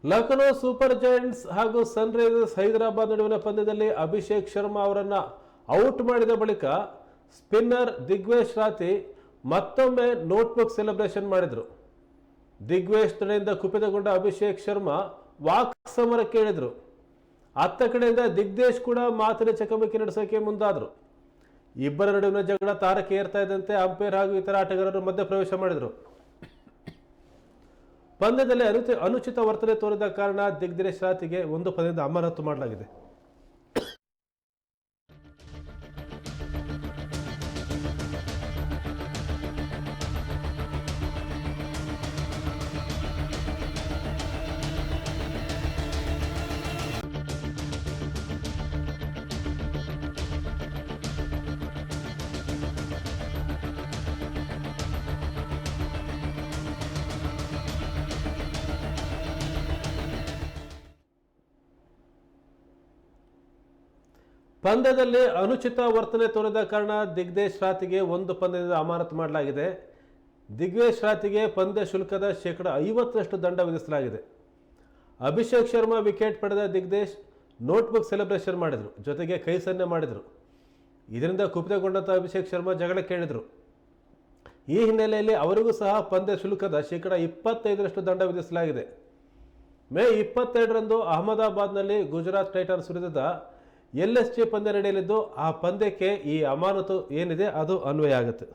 Lucknow super Giants ಹಾಗೂ Sunrisers Hyderabad ನಡುವಿನ ಪಂದ್ಯದಲ್ಲಿ ಅಭಿಷೇಕ್ ಶರ್ಮಾ ಅವರನ್ನ ಔಟ್ ಮಾಡಿದ ಬಳಿಕ ಸ್ಪಿನ್ನರ್ ದಿಗ್ವೇಶ್ ರಾಥಿ ಮತ್ತೊಮ್ಮೆ ನೋಟ್ಬುಕ್ ಸೆಲೆಬ್ರೇಷನ್ ಮಾಡಿದ್ರು. ದಿಗ್ವೇಶ್ ತಡೆಯಿಂದ ಕುಪಿತಗೊಂಡ ಅಭಿಷೇಕ್ ಶರ್ಮಾ ವಾಕ್ ಸಮರಕ್ಕೆ ಇಳಿದ್ರು. ಅತ್ತ ಕಡೆಯಿಂದ ದಿಗ್ದೇಶ್ ಕೂಡ ಮಾತಿನ ಚಕಮಕಿ ನಡೆಸೋಕೆ ಮುಂದಾದ್ರು. ಇಬ್ಬರ ನಡುವಿನ ಜಗಳ ತಾರಕ್ಕೆ ಏರ್ತಾ ಇದ್ದಂತೆ ಅಂಪೈರ್ ಹಾಗೂ ಇತರ ಆಟಗಾರರು ಮಧ್ಯಪ್ರವೇಶ ಮಾಡಿದರು. ಪಂದ್ಯದಲ್ಲಿ ಅನುಚಿತ ವರ್ತನೆ ತೋರಿದ ಕಾರಣ ದಿಗ್ದೇಶ್ ರಾಥಿಗೆ ಒಂದು ಪಂದ್ಯದಿಂದ ಅಮಾನತು ಮಾಡಲಾಗಿದೆ. ಪಂದ್ಯದಲ್ಲಿ ಅನುಚಿತ ವರ್ತನೆ ತೋರಿದ ಕಾರಣ ದಿಗ್ದೇಶ್ ರಾಥಿಗೆ ಒಂದು ಪಂದ್ಯದಿಂದ ಅಮಾನತು ಮಾಡಲಾಗಿದೆ. ದಿಗ್ವೇಶ್ ರಾಥಿಗೆ ಪಂದ್ಯ ಶುಲ್ಕದ ಶೇಕಡ 50% ದಂಡ ವಿಧಿಸಲಾಗಿದೆ. ಅಭಿಷೇಕ್ ಶರ್ಮಾ ವಿಕೆಟ್ ಪಡೆದ ದಿಗ್ದೇಶ್ ನೋಟ್ಬುಕ್ ಸೆಲೆಬ್ರೇಷನ್ ಮಾಡಿದರು, ಜೊತೆಗೆ ಕೈ ಸನ್ನೆ ಮಾಡಿದರು. ಇದರಿಂದ ಕುಪಿತಗೊಂಡಂಥ ಅಭಿಷೇಕ್ ಶರ್ಮಾ ಜಗಳ ಕೇಳಿದರು. ಈ ಹಿನ್ನೆಲೆಯಲ್ಲಿ ಅವರಿಗೂ ಸಹ ಪಂದ್ಯ ಶುಲ್ಕದ ಶೇಕಡ 25% ದಂಡ ವಿಧಿಸಲಾಗಿದೆ. ಮೇ 22ರಂದು ಅಹಮದಾಬಾದ್ನಲ್ಲಿ ಗುಜರಾತ್ ಟೈಟನ್ಸ್ ವಿರುದ್ಧದ LSG ಪಂದ್ಯ ನಡೆಯಲಿದ್ದು, ಆ ಪಂದ್ಯಕ್ಕೆ ಈ ಅಮಾನತು ಏನಿದೆ ಅದು ಅನ್ವಯ ಆಗುತ್ತೆ.